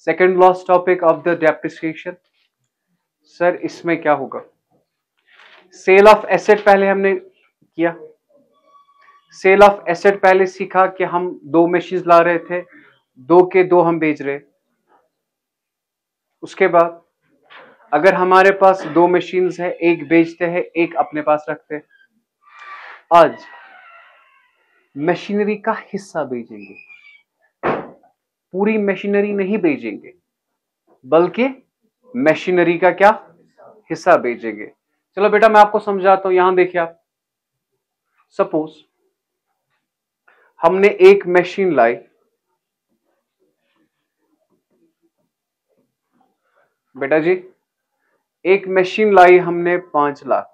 Second last topic of the depreciation. Sir इसमें क्या होगा? सेल ऑफ एसेट पहले हमने किया। सेल ऑफ एसेट पहले सीखा कि हम दो मशीन ला रहे थे, दो के दो हम बेच रहे। उसके बाद अगर हमारे पास दो मशीन्स है, एक बेचते हैं एक अपने पास रखते हैं। आज मशीनरी का हिस्सा बेचेंगे, पूरी मशीनरी नहीं बेचेंगे बल्कि मशीनरी का क्या हिस्सा बेचेंगे। चलो बेटा मैं आपको समझाता हूं। यहां देखिए आप, सपोज हमने एक मशीन लाई, बेटा जी एक मशीन लाई हमने 5 लाख।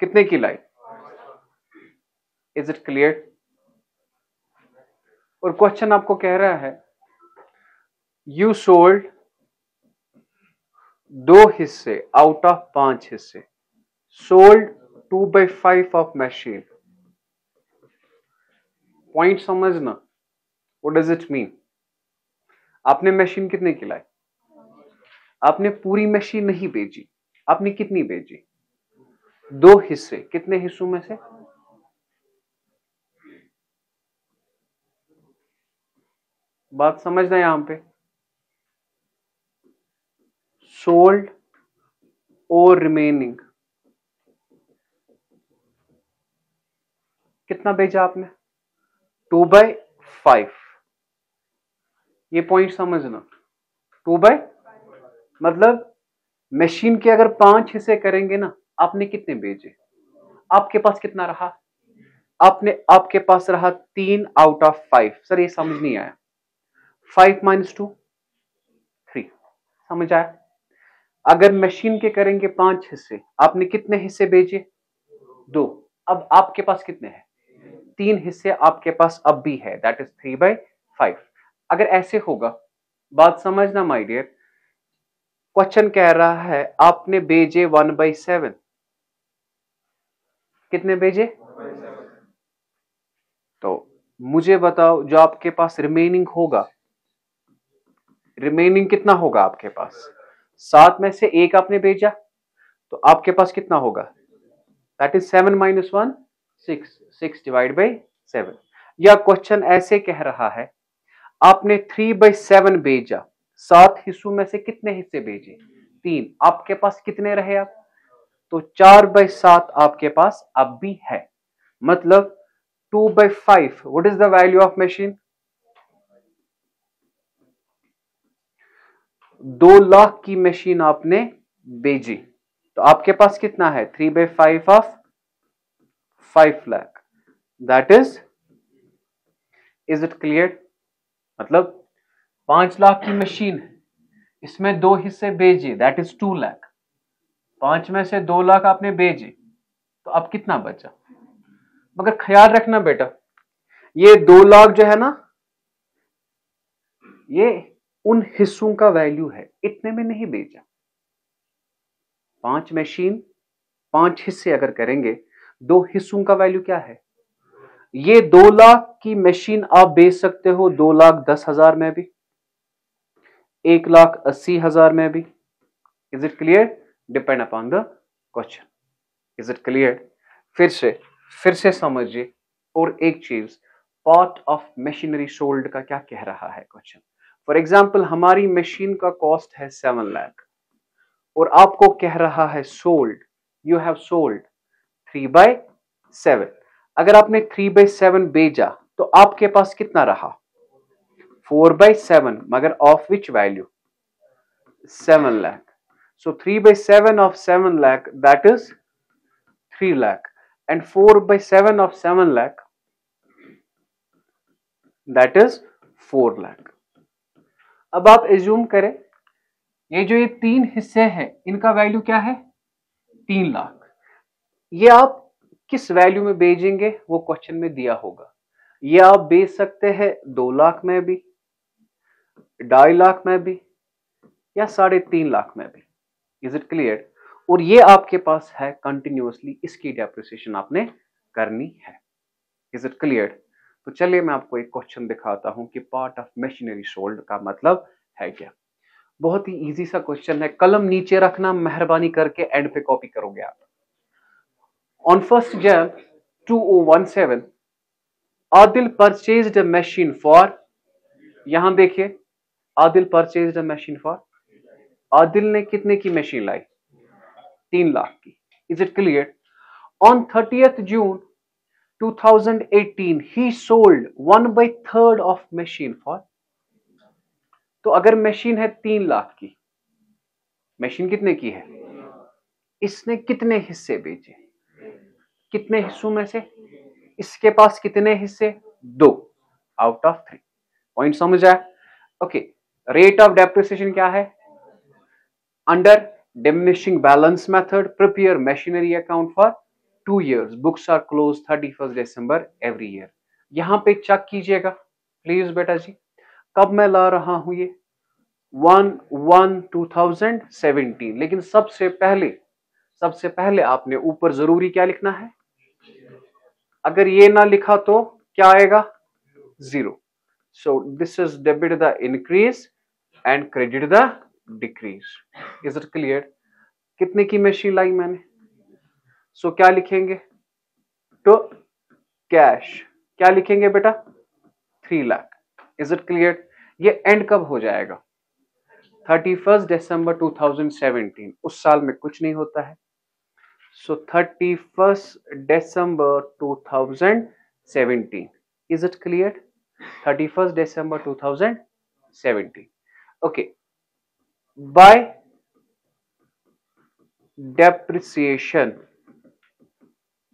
कितने की लाई? Is it clear? और क्वेश्चन आपको कह रहा है यू सोल्ड 2 हिस्से आउट ऑफ 5 हिस्से, सोल्ड 2/5 ऑफ मशीन। पॉइंट समझना, व्हाट डज इट मीन? आपने मशीन कितने की लाई? आपने पूरी मशीन नहीं बेची। आपने कितनी बेची? 2 हिस्से। कितने हिस्सों में से? बात समझना यहां पे। सोल्ड और रिमेनिंग कितना बेचा आपने? 2/5। ये पॉइंट समझना। 2/, मतलब मशीन के अगर 5 हिस्से करेंगे ना, आपने कितने बेचे? आपके पास कितना रहा? आपके पास रहा 3 आउट ऑफ 5। सर ये समझ नहीं आया। 5 - 2 3। समझ आया? अगर मशीन के करेंगे 5 हिस्से, आपने कितने हिस्से बेचे? 2। अब आपके पास कितने हैं? 3 हिस्से आपके पास अब भी है, दैट इज 3/5। अगर ऐसे होगा, बात समझना माय डियर। क्वेश्चन कह रहा है आपने बेचे 1/7। कितने बेचे? तो मुझे बताओ जो आपके पास रिमेनिंग होगा, रिमेनिंग कितना होगा आपके पास? 7 में से 1 आपने बेचा, तो आपके पास कितना होगा? That is 7 - 1 6। 6/7। या क्वेश्चन ऐसे कह रहा है आपने 3/7 बेचा, 7 हिस्सों में से कितने हिस्से बेचे? 3। आपके पास कितने रहे अब? तो 4/7 आपके पास अब भी है। मतलब 2/5। What is the value of machine? 2 lakh की मशीन आपने बेची, तो आपके पास कितना है? 3/5 of 5 lakh, that is it clear? मतलब 5 लाख की मशीन है, इसमें 2 हिस्से बेचे, दैट इज 2 लाख। 5 में से 2 लाख आपने बेचे, तो अब कितना बचा? मगर ख्याल रखना बेटा, ये 2 लाख जो है ना, ये उन हिस्सों का वैल्यू है, इतने में नहीं बेचा। 5 मशीन 5 हिस्से अगर करेंगे, 2 हिस्सों का वैल्यू क्या है? ये 2 लाख की मशीन आप बेच सकते हो 2,10,000 में भी, 1,80,000 में भी। Is it clear? Depend upon the question. Is it clear? फिर से समझिए। और एक चीज, पार्ट ऑफ मशीनरी सोल्ड का क्या कह रहा है क्वेश्चन। फॉर एग्जाम्पल हमारी मशीन का कॉस्ट है 7 लाख और आपको कह रहा है सोल्ड, यू हैव सोल्ड 3/7। अगर आपने 3/7 बेचा, तो आपके पास कितना रहा? 4/7, मगर of which value? 7 lakh. So 3/7 of 7 lakh, that is 3 lakh, and 4/7 of 7 lakh, that is 4 lakh। अब आप एज्यूम करें ये जो ये 3 हिस्से हैं, इनका वैल्यू क्या है? 3 लाख। ये आप किस वैल्यू में बेचेंगे वो क्वेश्चन में दिया होगा। ये आप बेच सकते हैं 2 लाख में भी, 2.5 लाख में भी, या 3.5 लाख में भी। Is it clear? और ये आपके पास है कंटिन्यूअसली, इसकी डेप्रिसिएशन आपने करनी है। Is it clear? तो चलिए मैं आपको एक क्वेश्चन दिखाता हूं कि पार्ट ऑफ मशीनरी सोल्ड का मतलब है क्या। बहुत ही इजी सा क्वेश्चन है, कलम नीचे रखना मेहरबानी करके, एंड पे कॉपी करोगे आप। On 1st Jan 2017 Adil purchased a machine for, यहां देखिए, Adil purchased a machine for, Adil ने कितने की मशीन लाई? 3 लाख की। Is it clear? On 30th June 2018 he sold 1/3 of machine for, तो अगर मशीन है 3 लाख की, मशीन कितने की है? इसने कितने हिस्से बेचे? कितने हिस्सों में से? इसके पास कितने हिस्से? 2 आउट ऑफ 3। पॉइंट समझ आया? ओके। रेट ऑफ डेप्रिसिएशन क्या है? Under diminishing balance method prepare machinery account for 2 years, books are close 31st December every year. यहां पे चेक कीजिएगा प्लीज बेटा जी, कब मैं ला रहा हूं ये? 1/1/2017। लेकिन सबसे पहले आपने ऊपर जरूरी क्या लिखना है? अगर ये ना लिखा तो क्या आएगा? 0। So this is debit the increase and credit the decrease. Is it clear? कितने की मशीन लाई मैंने? सो क्या लिखेंगे? तो कैश क्या लिखेंगे बेटा? 3 लाख। Is it clear? ये एंड कब हो जाएगा? 31st December 2017। उस साल में कुछ नहीं होता है। So 31st December 2017। Is it clear? 31st December 2017। Okay. By depreciation,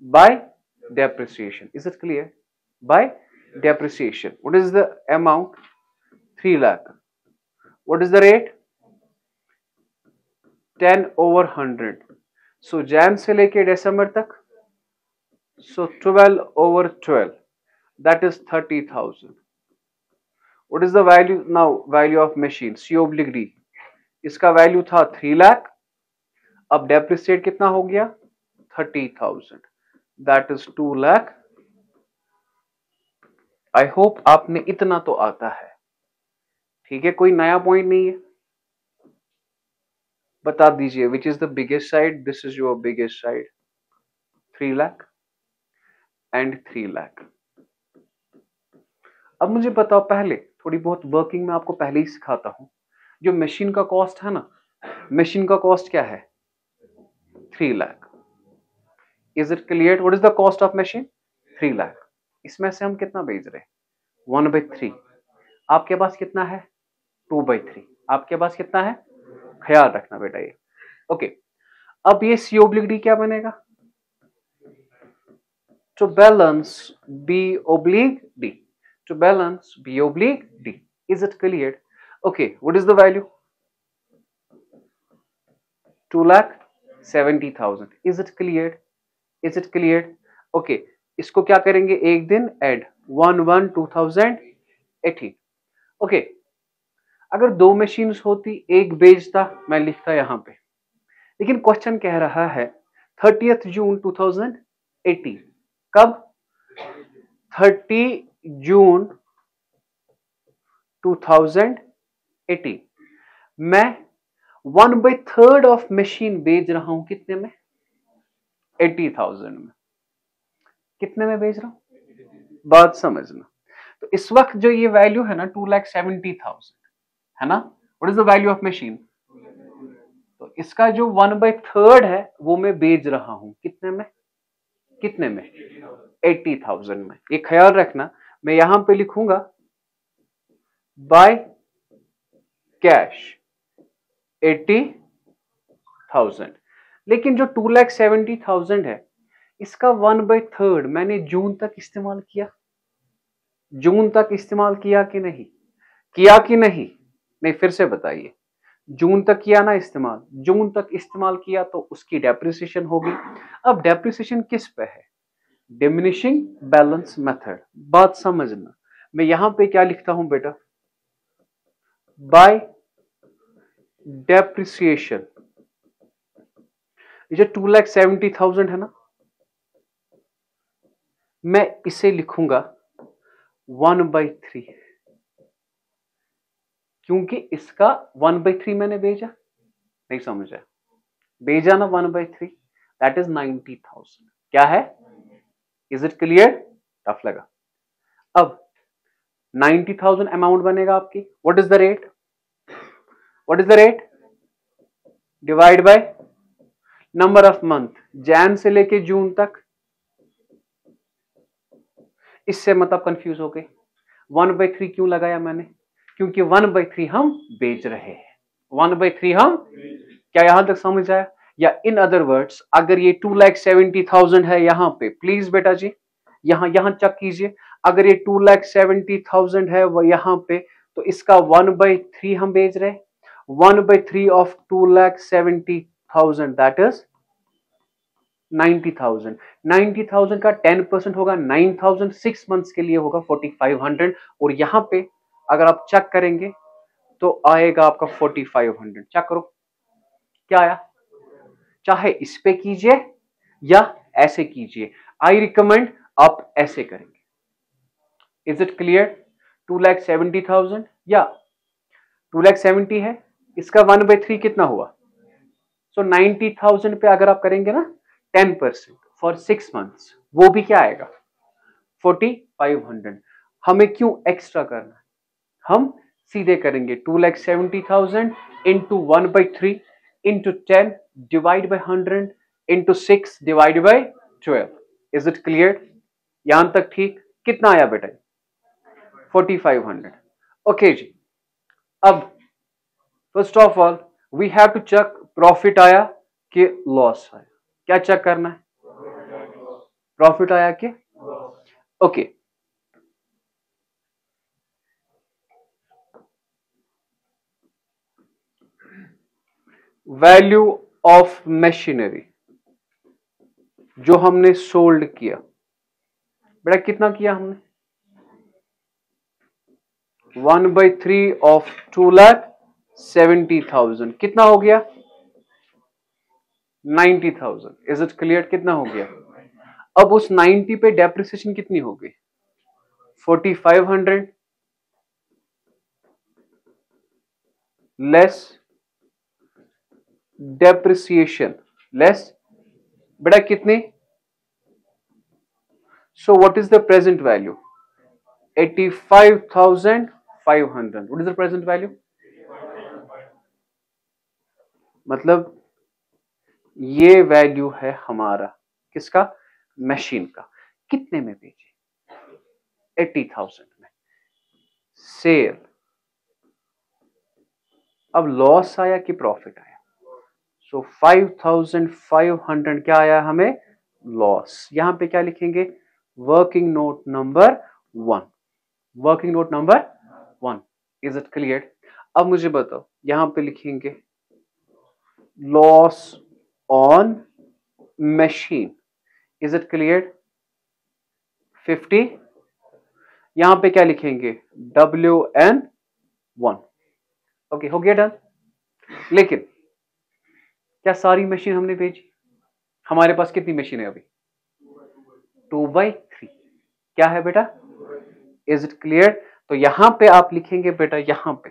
by depreciation, is it clear? By depreciation, what is the amount? 3 lakh. What is the rate? 10/100. so Jan से लेके December तक, so 12/12, that is 30,000. what is the value now? value of machine C/D, इसका value था 3 लाख, अब depreciate कितना हो गया? 30,000, that is 2 lakh. I hope आपने इतना तो आता है, ठीक है? कोई नया पॉइंट नहीं है? बता दीजिए which is the biggest side? This is your biggest side, 3 lakh and 3 lakh. अब मुझे बताओ, पहले थोड़ी बहुत वर्किंग में आपको पहले ही सिखाता हूं, जो मशीन का कॉस्ट है ना, मशीन का कॉस्ट क्या है? 3 lakh. Is it clear? What is the cost of machine? 3 lakh. इसमें से हम कितना बेच रहे हैं? 1/3। आपके पास कितना है? 2/3। आपके पास कितना है? ख्याल रखना बेटा ये। ओके। अब ये C/D क्या बनेगा? To balance B/D, to balance B/D। Is it clear? Okay. What is the value? 2,70,000। Is it clear? Is it clear? Okay. इसको क्या करेंगे? एक दिन ऐड 1/1/2018। ओके। अगर 2 मशीन्स होती, एक बेचता, मैं लिखता यहां पे, लेकिन क्वेश्चन कह रहा है 30th June 2018। कब? 30 जून 2018। मैं 1/3 ऑफ मशीन बेच रहा हूं, कितने में? 80,000 में। कितने में बेच रहा हूं? बात समझना। तो इस वक्त जो ये वैल्यू है ना 2,70,000 है ना, what is the value of machine? तो इसका जो 1/3 है वो मैं बेच रहा हूं, कितने में? कितने में? 80,000 में। ये ख्याल रखना, मैं यहां पे लिखूंगा बाय कैश 80,000। लेकिन जो 2,70,000 है, इसका 1/3 मैंने जून तक इस्तेमाल किया। जून तक इस्तेमाल किया कि नहीं? किया कि नहीं? नहीं, फिर से बताइए। जून तक किया ना इस्तेमाल? जून तक इस्तेमाल किया तो उसकी डेप्रिसिएशन होगी। अब डेप्रिसिएशन किस पे है? Diminishing balance method. बात समझना, मैं यहां पे क्या लिखता हूं बेटा? Bye depreciation. ये जो 2,70,000 है ना, मैं इसे लिखूंगा 1/3, क्योंकि इसका 1/3 मैंने भेजा, नहीं समझा, भेजा ना 1/3, दैट इज 90,000। क्या है? Is it clear? टफ लगा। अब 90,000 अमाउंट बनेगा आपकी। What is the rate? What is the rate? Divide by number of month, Jan से लेके जून तक। इससे मतलब कंफ्यूज हो गए। 1/3 क्यों लगाया मैंने? क्योंकि 1/3 हम बेच रहे हैं। 1/3 हम, क्या यहां तक समझ आया? या इन अदर वर्ड्स, अगर ये 2,70,000 है यहां पे, प्लीज बेटा जी यहां चेक कीजिए, अगर ये 2,70,000 है वो यहां पे, तो इसका 1/3 हम बेच रहे हैं। 1/3 ऑफ 2,70,000 दैट इज 90,000। 90,000 का 10% होगा 9,000, 6 मंथ्स के लिए होगा 4,500। और यहां पे अगर आप चेक करेंगे तो आएगा आपका 4,500। चेक करो क्या आया। चाहे इस पे कीजिए या ऐसे कीजिए, आई रिकमेंड आप ऐसे करेंगे। Is it clear? 2,70,000 या 2,70,000 है, इसका 1/3 कितना हुआ? सो 90,000 पे अगर आप करेंगे ना 10% फॉर 6 मंथ्स, वो भी क्या आएगा? 4,500। हमें क्यों एक्स्ट्रा करना है? हम सीधे करेंगे 2,70,000 into 1/3 into 10 divide by 100 into 6 divide by 12। Is it clear? यहां तक ठीक? कितना आया बेटा? 4,500। ओके जी। अब first of all we have to check profit आया कि लॉस आया। क्या चेक करना है? प्रॉफिट आया कि ओके। वैल्यू ऑफ मशीनरी जो हमने सोल्ड किया, बेटा कितना किया हमने? 1/3 ऑफ 2,70,000 कितना हो गया? 90,000। Is it clear? कितना हो गया? अब उस 90 पे डेप्रिसिएशन कितनी हो गई? 4,500 लेस डेप्रिसिएशन लेस बेटा कितनी? So what is the present value? 85,500। What is the present value? मतलब ये वैल्यू है हमारा किसका? मशीन का। कितने में बेचे? 80,000 में। सेल। अब लॉस आया कि प्रॉफिट आया? सो 5,500 क्या आया हमें? लॉस। यहां पे क्या लिखेंगे? Working note number 1। Working note number 1। Is it clear? अब मुझे बताओ, यहां पे लिखेंगे loss on machine. Is it clear? 50। यहां पे क्या लिखेंगे? WN1। ओके, हो गया डन। लेकिन क्या सारी मशीन हमने भेजी? हमारे पास कितनी मशीन है अभी? 2/3। क्या है बेटा? Is it clear? तो यहां पे आप लिखेंगे बेटा, यहां पे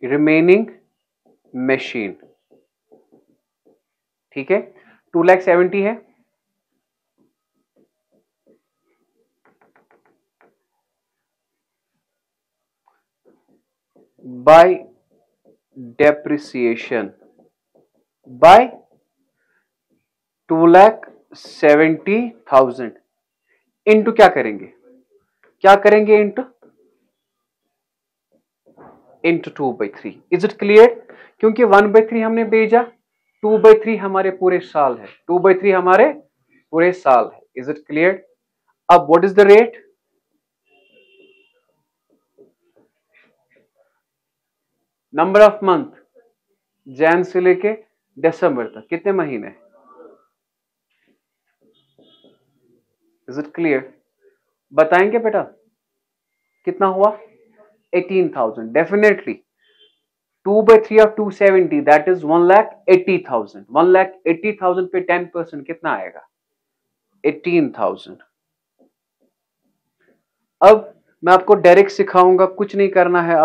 रिमेनिंग मशीन। ठीक है, 2,70,000 है, बाय डेप्रिसिएशन बाय 2,70,000 इंटू क्या करेंगे? क्या करेंगे? इंटू 2/3। Is it clear? क्योंकि 1/3 हमने भेजा, 2/3 हमारे पूरे साल है, 2/3 हमारे पूरे साल है। Is it clear? अब what is the rate? Number of month, Jan से लेके दिसंबर तक कितने महीने? Is it clear? बताएंगे बेटा कितना हुआ? 18,000। Definitely 2/3 of 270 that is 1,80,000। 1,80,000 पे 10% कितना आएगा? 18,000। अब मैं आपको डायरेक्ट सिखाऊंगा, कुछ नहीं करना है।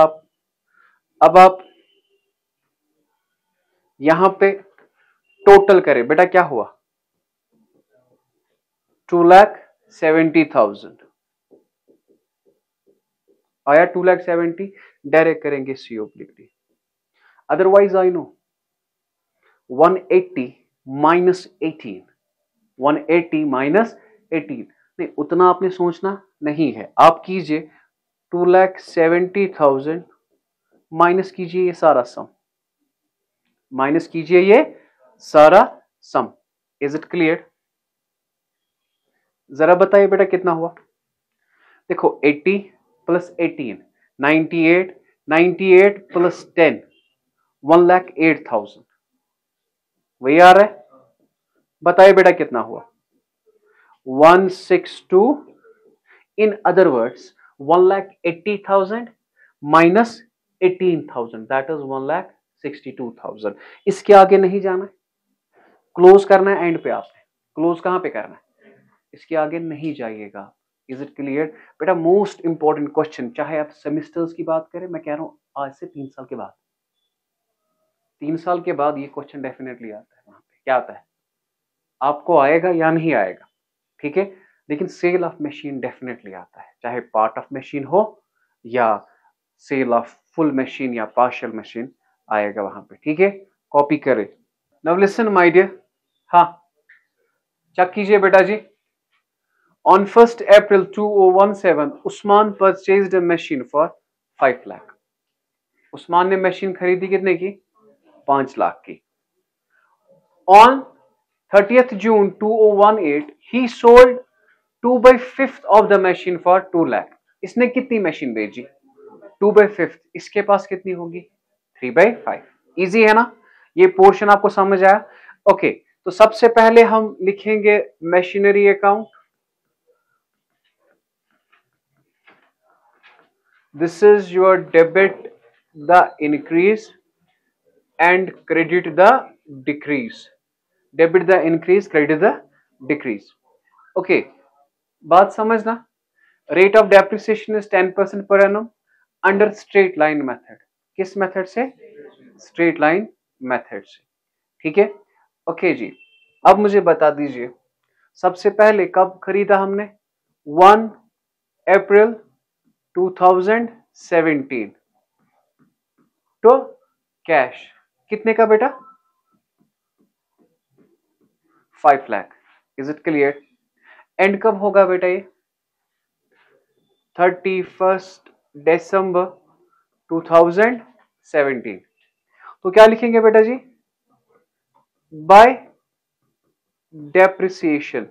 अब आप यहां पे टोटल करें बेटा, क्या हुआ? 2,70,000 आया। 2,70,000 डायरेक्ट करेंगे CO/D। Otherwise I know 180 minus 18, 180 minus 18, नहीं उतना आपने सोचना नहीं है। आप कीजिए 2,70,000 माइनस कीजिए ये सारा सम, माइनस कीजिए ये सारा सम। Is it clear? जरा बताइए बेटा कितना हुआ। देखो 80 प्लस 18 98, 98 प्लस 10 1,08,000, वही आ रहा है। बताइए बेटा कितना हुआ? 162। In other words 1,80,000 minus 18,000 that is 1,62,000। इसके आगे नहीं जाना है, क्लोज करना है एंड पे। आपने क्लोज कहां पे करना है? इसके आगे नहीं जाइएगा। इज इट क्लियर बेटा? मोस्ट इंपॉर्टेंट क्वेश्चन, चाहे आप सेमिस्टर्स की बात करें, मैं कह रहा हूं आज से 3 साल के बाद, 3 साल के बाद ये क्वेश्चन डेफिनेटली आता है। वहां पे क्या आता है? आपको आएगा या नहीं आएगा, ठीक है, लेकिन सेल ऑफ मशीन डेफिनेटली आता है, चाहे पार्ट ऑफ मशीन हो या सेल ऑफ फुल मशीन या पार्शियल मशीन, आएगा वहां पे, ठीक है। कॉपी करें। नाउ लिसन माय डियर, हाँ चेक कीजिए बेटा जी। On 1 April 2017 Usman purchased a machine for 5 lakh. Usman ने मशीन खरीदी कितने की? 5 लाख की। On 30th June 2018 he sold 2/5 of the machine for 2 lakh. इसने कितनी मशीन बेची? 2/5। इसके पास कितनी होगी? 3/5। इजी है ना? ये पोर्शन आपको समझ आया? ओके, तो सबसे पहले हम लिखेंगे machinery account. This is your debit the increase and credit the decrease. Debit the increase, credit the decrease. Okay, बात समझना। Rate of depreciation is 10% per annum under straight line method. किस मेथड से? Straight line method से, ठीक है। Okay जी, अब मुझे बता दीजिए सबसे पहले कब खरीदा हमने? 1 अप्रैल 2017 तो कैश कितने का बेटा? 5 lakh. Is it clear? And कब होगा बेटा ये? 31 दिसंबर 2017। तो क्या लिखेंगे बेटा जी? By depreciation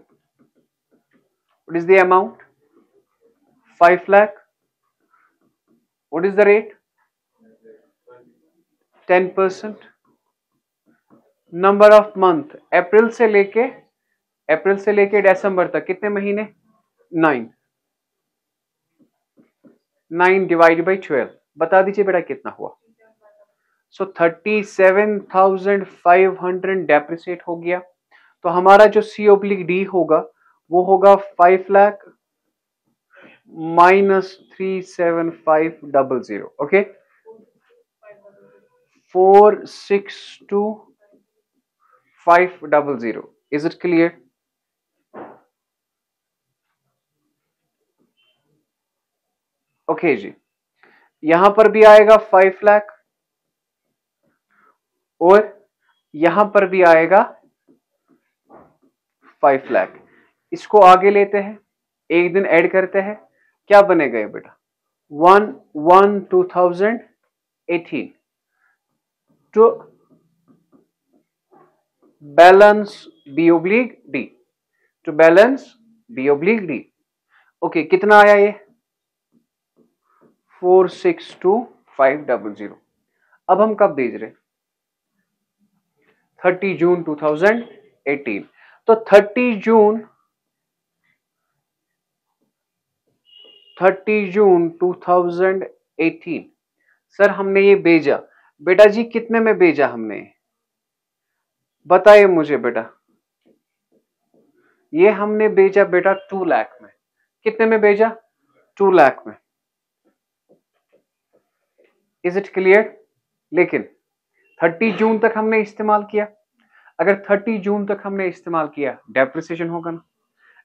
what is the amount? 5 lakh. What is the rate? 10%। Number of month अप्रैल से लेके दिसंबर तक कितने महीने? 9। 9 डिवाइड बाई 12, बता दीजिए बेटा कितना हुआ? सो 37,500 डेप्रिसिएट हो गया। तो हमारा जो CO/D होगा वो होगा 5 lakh minus 37500। Okay, 462,500। Is it clear? Okay जी, यहां पर भी आएगा 5 लाख और यहां पर भी आएगा 5 लाख। इसको आगे लेते हैं, एक दिन ऐड करते हैं, क्या बनेगा ये बेटा? 1/1/2018 to balance B/D, to balance B/D। Okay, कितना आया ये? 462,500। अब हम कब भेज रहे? 30 जून 2018। तो 30 जून 2018 सर हमने ये भेजा। बेटा जी कितने में भेजा हमने? बताइए मुझे बेटा। ये हमने भेजा बेटा 2 लाख में। कितने में भेजा? 2 लाख में। Is it clear? लेकिन 30 जून तक हमने इस्तेमाल किया। अगर 30 जून तक हमने इस्तेमाल किया, डेप्रिसिएशन होगा ना?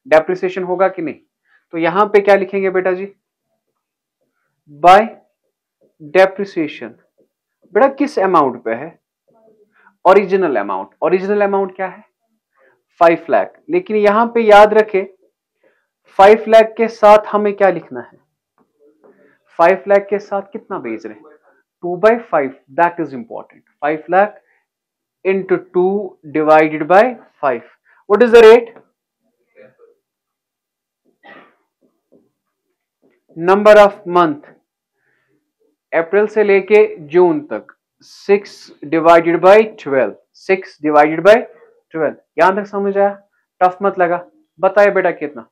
डेप्रिसिएशन होगा कि नहीं? तो यहां पे क्या लिखेंगे बेटा जी? By depreciation. बेटा किस अमाउंट पे है? Original amount. ओरिजिनल अमाउंट क्या है? 5 लाख। लेकिन यहां पे याद रखें 5 लाख के साथ हमें क्या लिखना है? 5 लाख के साथ कितना बेच रहे हैं? 2/5। That is important. 5 lakh into 2 divided by 5. What is the rate? Number of month. अप्रैल से लेके जून तक 6 divided by 12. 6 divided by 12. यहां तक समझ आया? टफ मत लगा। बताए बेटा कितना?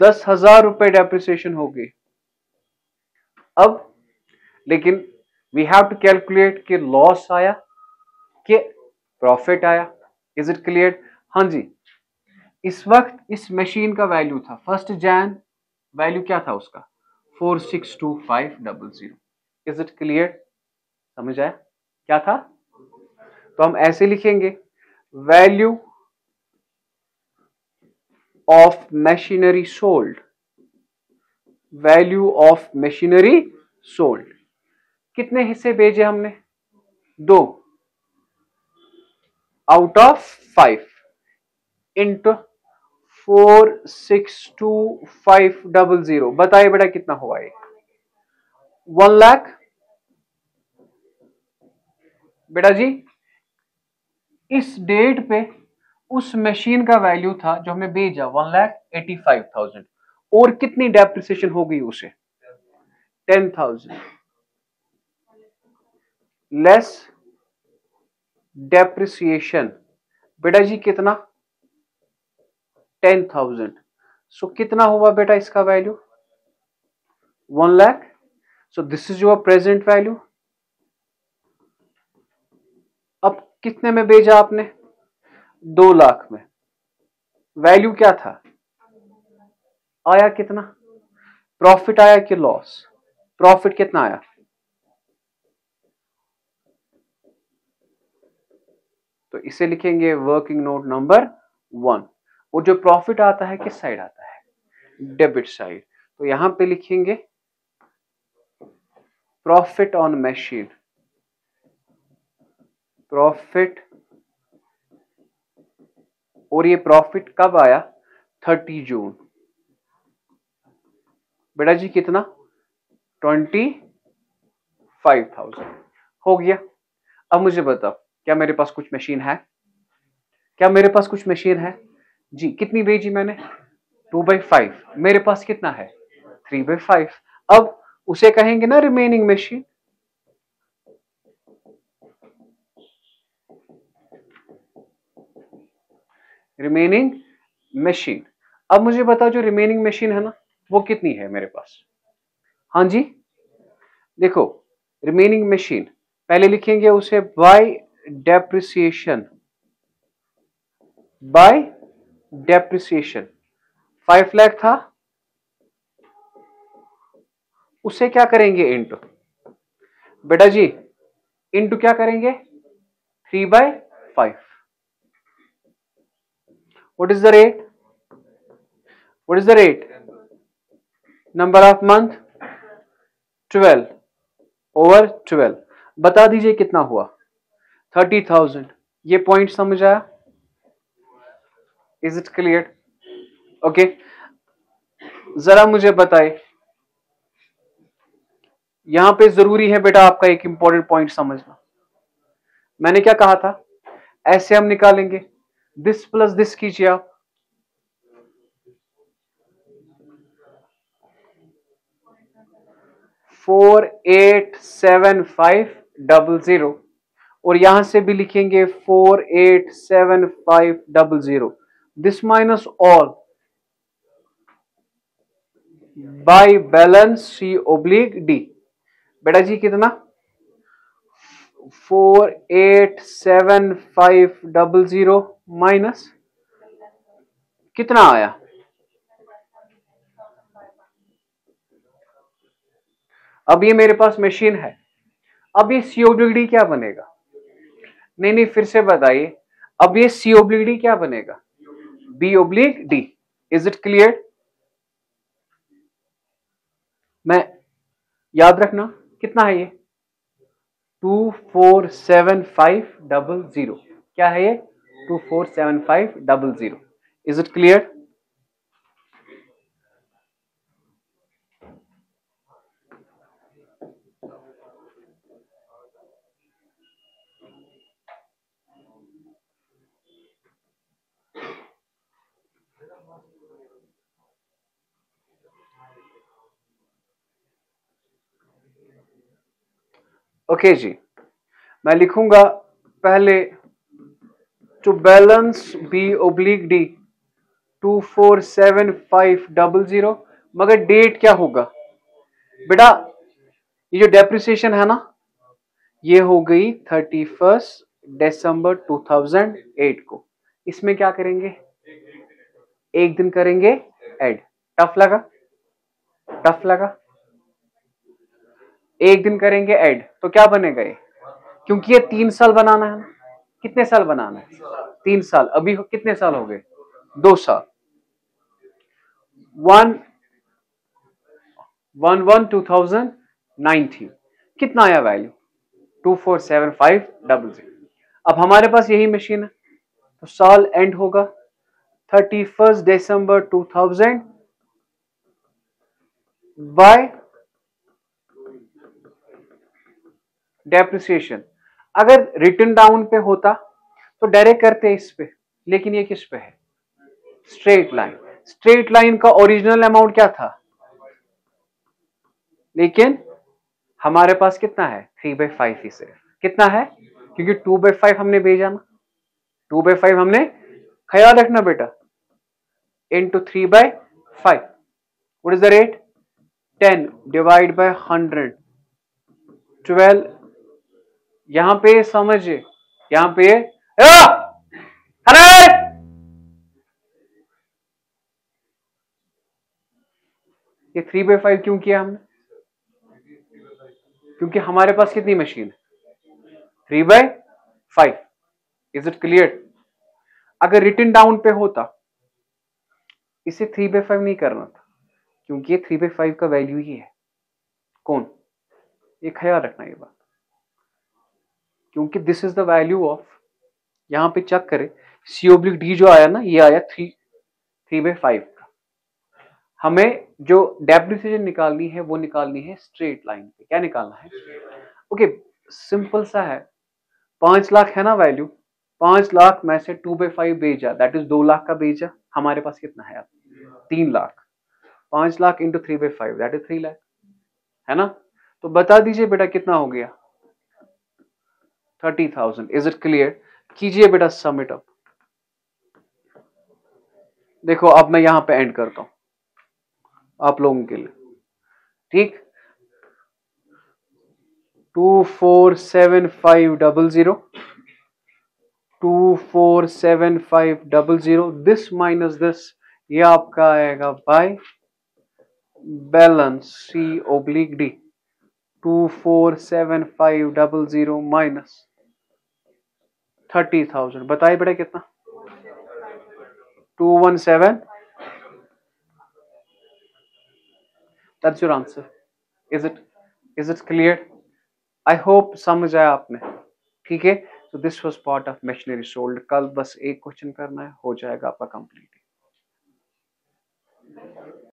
10,000 रुपए डेप्रिसिएशन होगी। अब लेकिन वी हैव टू कैलकुलेट कि लॉस आया कि प्रॉफिट आया। Is it clear? हाँ जी। इस वक्त इस मशीन का वैल्यू था 1 जन, वैल्यू क्या था उसका? 462500। Is it clear? समझ आया क्या था? तो हम ऐसे लिखेंगे value of machinery sold. Value of machinery sold. कितने हिस्से भेजे हमने? 2 आउट ऑफ 5 इंटू 462500। बताइए बेटा कितना हुआ ये? 1 लाख। बेटा जी इस डेट पे उस मशीन का वैल्यू था जो हमने भेजा 1,85,000 और कितनी डेप्रिसिएशन हो गई उसे? 10,000 लेस डेप्रिसिएशन। बेटा जी कितना? 10,000। सो कितना हुआ बेटा इसका value? 1 lakh. So this is your present value. अब कितने में भेजा आपने? 2 लाख में। वैल्यू क्या था? आया कितना? प्रॉफिट आया कि लॉस? प्रॉफिट कितना आया? तो इसे लिखेंगे वर्किंग नोट नंबर 1। और जो प्रॉफिट आता है किस साइड आता है? Debit side. तो यहां पे लिखेंगे प्रॉफिट ऑन मशीन। प्रॉफिट। और ये प्रॉफिट कब आया? 30 जून। बेटा जी कितना? 25,000 हो गया। अब मुझे बताओ क्या मेरे पास कुछ मशीन है? क्या मेरे पास कुछ मशीन है जी? कितनी भेजी मैंने? 2/5। मेरे पास कितना है? 3/5। अब उसे कहेंगे ना रिमेनिंग मशीन। Remaining machine. अब मुझे बताओ जो रिमेनिंग मशीन है ना वो कितनी है मेरे पास? हाँ जी देखो रिमेनिंग मशीन पहले लिखेंगे उसे bye depreciation. Bye depreciation 5 lakh था, उसे क्या करेंगे? इंटू। बेटा जी इंटू क्या करेंगे? 3/5। What is the rate? What is the rate? Number of month 12 over 12। बता दीजिए कितना हुआ? 30,000। ये पॉइंट समझ आया? Is it clear? ओके जरा मुझे बताए यहां पे जरूरी है बेटा आपका एक इंपॉर्टेंट पॉइंट समझना। मैंने क्या कहा था? ऐसे हम निकालेंगे दिस प्लस दिस कीजिए आप। $487500 और यहां से भी लिखेंगे 487500। This minus all by balance C oblique D. बेटा जी कितना? 487500 माइनस कितना आया? अब ये मेरे पास मशीन है, अब ये COBD क्या बनेगा? नहीं नहीं, फिर से बताइए, अब ये COBD क्या बनेगा? B/D। Is it clear? मैं याद रखना कितना है ये? 247500। क्या है ये? 247500। Is it clear? ओके जी, मैं लिखूंगा पहले टू बैलेंस B/D 247500, मगर डेट क्या होगा बेटा? ये जो डेप्रिसिएशन है ना, ये हो गई 31 दिसंबर 2008 को। इसमें क्या करेंगे? एक दिन करेंगे ऐड। टफ लगा? टफ लगा? एक दिन करेंगे ऐड तो क्या बनेगा ये? क्योंकि ये 3 साल बनाना है ना। कितने साल बनाना है? 3 साल। अभी कितने साल हो गए? 2 साल। 1/1/2019 कितना आया वैल्यू? 247500। अब हमारे पास यही मशीन है, तो साल एंड होगा 31 दिसंबर 2000 बाय डेप्रिसिएशन। अगर रिटर्न डाउन पे होता तो डायरेक्ट करते इस पे, लेकिन ये किस पे है? Straight line. स्ट्रेट लाइन का ओरिजिनल अमाउंट क्या था? लेकिन हमारे पास कितना है? 3/5 ही सिर्फ। कितना है? क्योंकि 2/5 हमने भेजा ना, 2/5 हमने, ख्याल रखना बेटा, into 3/5। What is the rate? 10 divide by 100, 12। यहां पे समझिए, यहां पे अरे ये 3/5 क्यों किया हमने? क्योंकि हमारे पास कितनी मशीन है? 3/5। Is it clear? अगर रिटर्न डाउन पे होता, इसे 3/5 नहीं करना था, क्योंकि ये 3/5 का वैल्यू ही है। कौन? ये ख्याल रखना ये बात, क्योंकि this is the value of, यहां पे चेक करें, COBD जो आया ना, ये आया 3/5 का। हमें जो डेप्रिसिएशन निकालनी है वो निकालनी है स्ट्रेट लाइन पे। क्या निकालना है? ओके, सिंपल सा है। 5 लाख है ना वैल्यू, 5 लाख में से 2/5 भेजा, दैट इज 2 लाख का भेजा। हमारे पास कितना है? 3 lakh. 5 lakh into 3/5 that is 3 lakh, है ना? तो बता दीजिए बेटा कितना हो गया? 30,000। Is it clear? कीजिए बेटा सम इट अप। देखो अब मैं यहां पे एंड करता हूं आप लोगों के लिए, ठीक? 247500, 247500, दिस माइनस दिस, ये आपका आएगा बाय बैलेंस C/D 247500 माइनस 30,000। बताइए बेटा कितना? 217। That's your answer. Is it clear? I hope समझ आया आपने, ठीक है? तो this was part of machinery sold. कल बस एक क्वेश्चन करना है, हो जाएगा आपका कंप्लीट।